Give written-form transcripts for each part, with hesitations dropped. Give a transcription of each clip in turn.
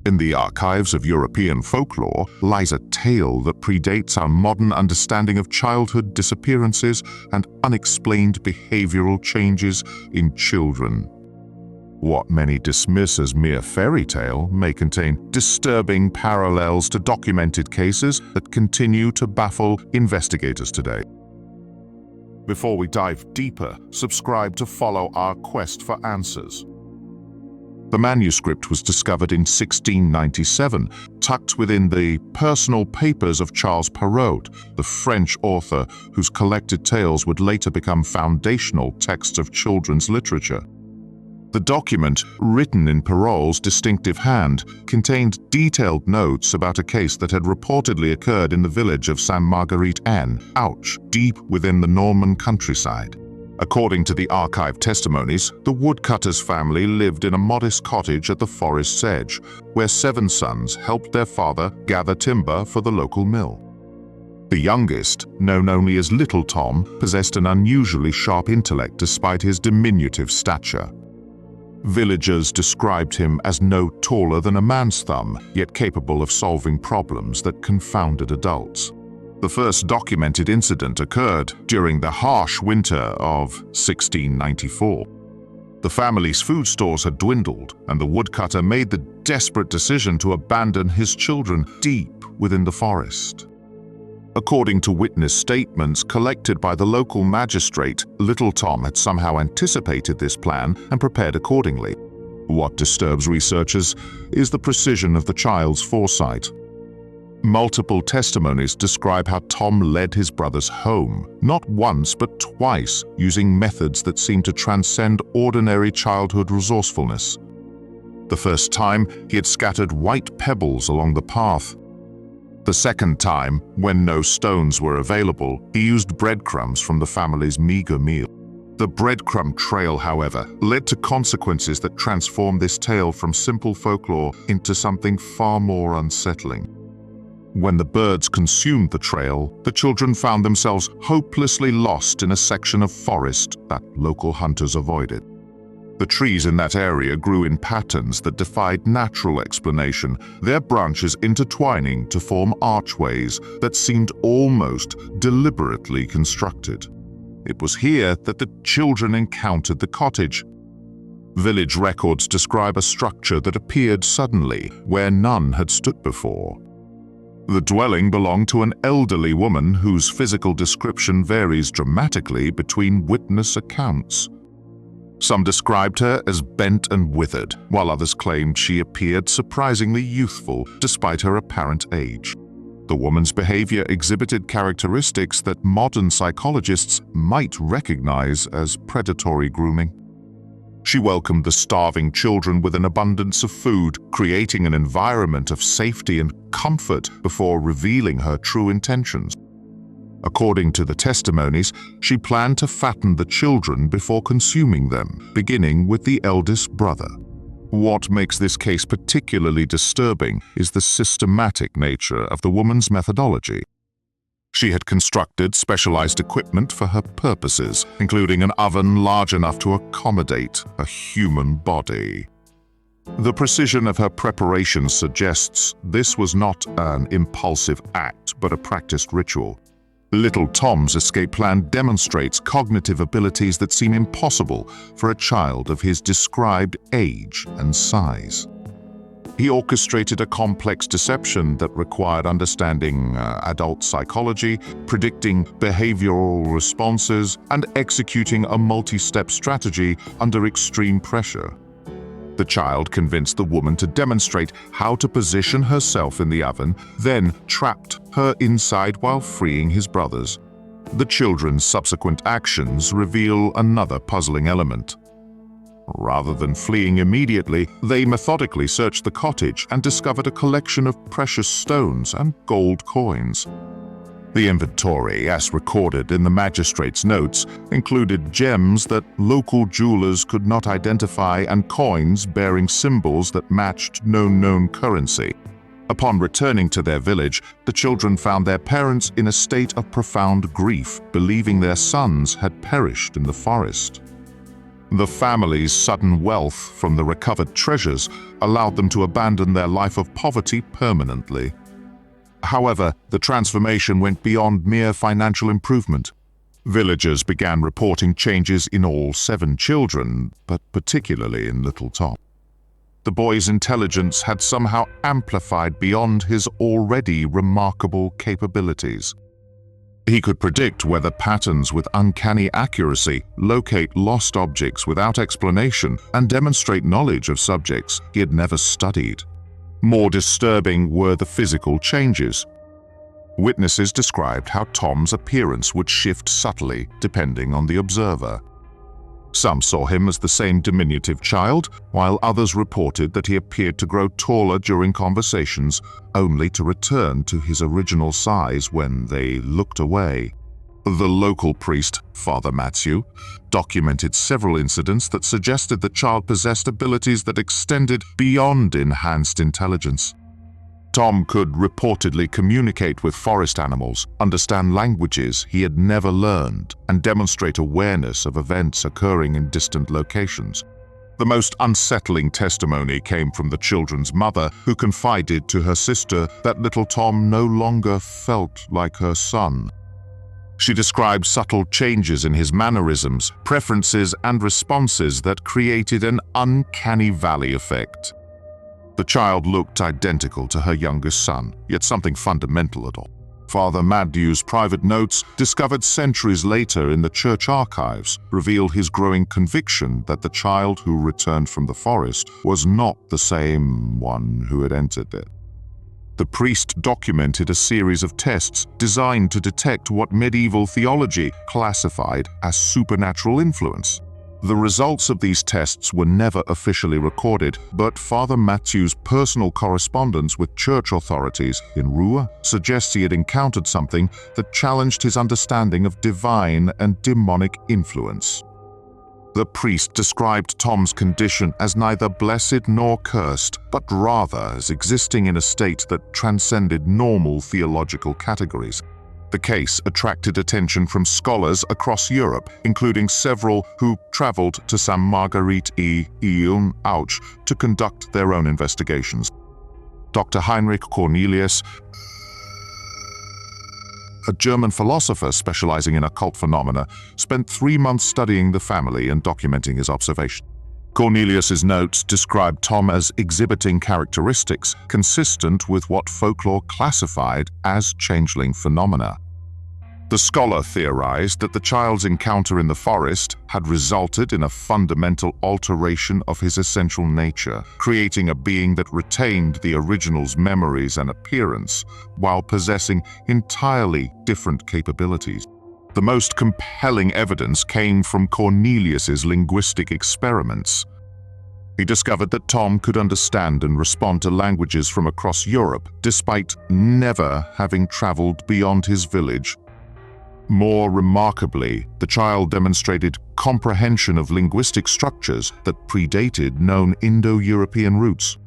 In the archives of European folklore lies a tale that predates our modern understanding of childhood disappearances and unexplained behavioral changes in children. What many dismiss as mere fairy tale may contain disturbing parallels to documented cases that continue to baffle investigators today. Before we dive deeper, subscribe to follow our quest for answers. The manuscript was discovered in 1697, tucked within the personal papers of Charles Perrault, the French author whose collected tales would later become foundational texts of children's literature. The document, written in Perrault's distinctive hand, contained detailed notes about a case that had reportedly occurred in the village of Sainte-Marguerite-en, Ouche, deep within the Norman countryside. According to the archive testimonies, the woodcutter's family lived in a modest cottage at the forest's edge, where 7 sons helped their father gather timber for the local mill. The youngest, known only as Little Tom, possessed an unusually sharp intellect despite his diminutive stature. Villagers described him as no taller than a man's thumb, yet capable of solving problems that confounded adults. The first documented incident occurred during the harsh winter of 1694. The family's food stores had dwindled, and the woodcutter made the desperate decision to abandon his children deep within the forest. According to witness statements collected by the local magistrate, Little Tom had somehow anticipated this plan and prepared accordingly. What disturbs researchers is the precision of the child's foresight. Multiple testimonies describe how Tom led his brothers home, not once but twice, using methods that seem to transcend ordinary childhood resourcefulness. The first time, he had scattered white pebbles along the path. The second time, when no stones were available, he used breadcrumbs from the family's meager meal. The breadcrumb trail, however, led to consequences that transformed this tale from simple folklore into something far more unsettling. When the birds consumed the trail, the children found themselves hopelessly lost in a section of forest that local hunters avoided. The trees in that area grew in patterns that defied natural explanation, their branches intertwining to form archways that seemed almost deliberately constructed. It was here that the children encountered the cottage. Village records describe a structure that appeared suddenly, where none had stood before. The dwelling belonged to an elderly woman whose physical description varies dramatically between witness accounts. Some described her as bent and withered, while others claimed she appeared surprisingly youthful despite her apparent age. The woman's behavior exhibited characteristics that modern psychologists might recognize as predatory grooming. She welcomed the starving children with an abundance of food, creating an environment of safety and comfort before revealing her true intentions. According to the testimonies, she planned to fatten the children before consuming them, beginning with the eldest brother. What makes this case particularly disturbing is the systematic nature of the woman's methodology. She had constructed specialized equipment for her purposes, including an oven large enough to accommodate a human body. The precision of her preparations suggests this was not an impulsive act, but a practiced ritual. Little Tom's escape plan demonstrates cognitive abilities that seem impossible for a child of his described age and size. He orchestrated a complex deception that required understanding adult psychology, predicting behavioral responses, and executing a multi-step strategy under extreme pressure. The child convinced the woman to demonstrate how to position herself in the oven, then trapped her inside while freeing his brothers. The children's subsequent actions reveal another puzzling element. Rather than fleeing immediately, they methodically searched the cottage and discovered a collection of precious stones and gold coins. The inventory, as recorded in the magistrate's notes, included gems that local jewelers could not identify and coins bearing symbols that matched no known currency. Upon returning to their village, the children found their parents in a state of profound grief, believing their sons had perished in the forest. The family's sudden wealth from the recovered treasures allowed them to abandon their life of poverty permanently. However, the transformation went beyond mere financial improvement. Villagers began reporting changes in all 7 children, but particularly in little Tom. The boy's intelligence had somehow amplified beyond his already remarkable capabilities. He could predict weather patterns with uncanny accuracy, locate lost objects without explanation, and demonstrate knowledge of subjects he had never studied. More disturbing were the physical changes. Witnesses described how Tom's appearance would shift subtly depending on the observer. Some saw him as the same diminutive child, while others reported that he appeared to grow taller during conversations, only to return to his original size when they looked away. The local priest, Father Matthew, documented several incidents that suggested the child possessed abilities that extended beyond enhanced intelligence. Tom could reportedly communicate with forest animals, understand languages he had never learned, and demonstrate awareness of events occurring in distant locations. The most unsettling testimony came from the children's mother, who confided to her sister that little Tom no longer felt like her son. She described subtle changes in his mannerisms, preferences, and responses that created an uncanny valley effect. The child looked identical to her youngest son, yet something fundamental at all. Father Matthew's private notes, discovered centuries later in the church archives, revealed his growing conviction that the child who returned from the forest was not the same one who had entered it. The priest documented a series of tests designed to detect what medieval theology classified as supernatural influence. The results of these tests were never officially recorded, but Father Matthew's personal correspondence with church authorities in Rouen suggests he had encountered something that challenged his understanding of divine and demonic influence. The priest described Tom's condition as neither blessed nor cursed, but rather as existing in a state that transcended normal theological categories. The case attracted attention from scholars across Europe, including several who traveled to St. Marguerite et Auch to conduct their own investigations. Dr. Heinrich Cornelius, a German philosopher specializing in occult phenomena, spent 3 months studying the family and documenting his observations. Cornelius's notes described Tom as exhibiting characteristics consistent with what folklore classified as changeling phenomena. The scholar theorized that the child's encounter in the forest had resulted in a fundamental alteration of his essential nature, creating a being that retained the original's memories and appearance, while possessing entirely different capabilities. The most compelling evidence came from Cornelius's linguistic experiments. He discovered that Tom could understand and respond to languages from across Europe, despite never having traveled beyond his village. More remarkably, the child demonstrated comprehension of linguistic structures that predated known Indo-European roots.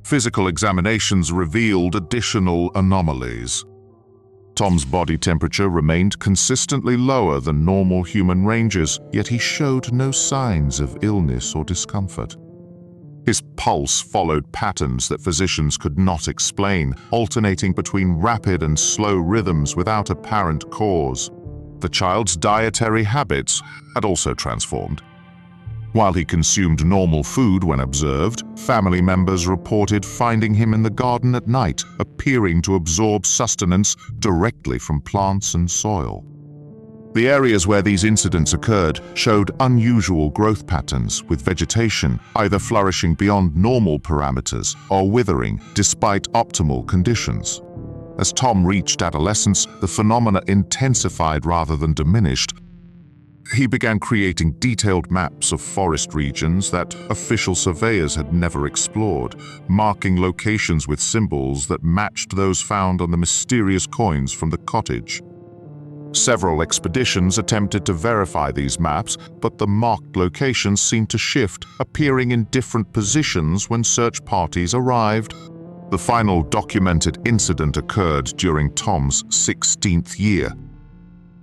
Physical examinations revealed additional anomalies. Tom's body temperature remained consistently lower than normal human ranges, yet he showed no signs of illness or discomfort. His pulse followed patterns that physicians could not explain, alternating between rapid and slow rhythms without apparent cause. The child's dietary habits had also transformed. While he consumed normal food when observed, family members reported finding him in the garden at night, appearing to absorb sustenance directly from plants and soil. The areas where these incidents occurred showed unusual growth patterns, with vegetation either flourishing beyond normal parameters or withering despite optimal conditions. As Tom reached adolescence, the phenomena intensified rather than diminished. He began creating detailed maps of forest regions that official surveyors had never explored, marking locations with symbols that matched those found on the mysterious coins from the cottage. Several expeditions attempted to verify these maps, but the marked locations seemed to shift, appearing in different positions when search parties arrived. The final documented incident occurred during Tom's 16th year.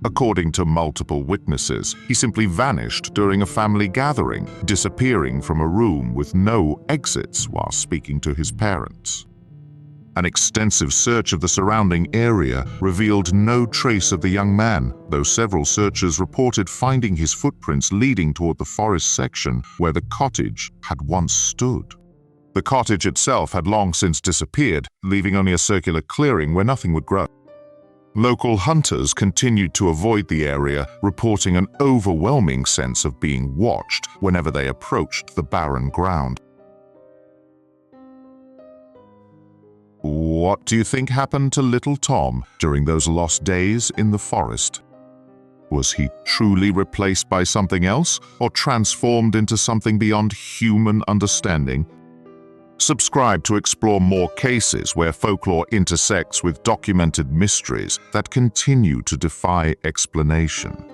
According to multiple witnesses, he simply vanished during a family gathering, disappearing from a room with no exits while speaking to his parents. An extensive search of the surrounding area revealed no trace of the young man, though several searchers reported finding his footprints leading toward the forest section where the cottage had once stood. The cottage itself had long since disappeared, leaving only a circular clearing where nothing would grow. Local hunters continued to avoid the area, reporting an overwhelming sense of being watched whenever they approached the barren ground. What do you think happened to little Tom during those lost days in the forest? Was he truly replaced by something else, or transformed into something beyond human understanding? Subscribe to explore more cases where folklore intersects with documented mysteries that continue to defy explanation.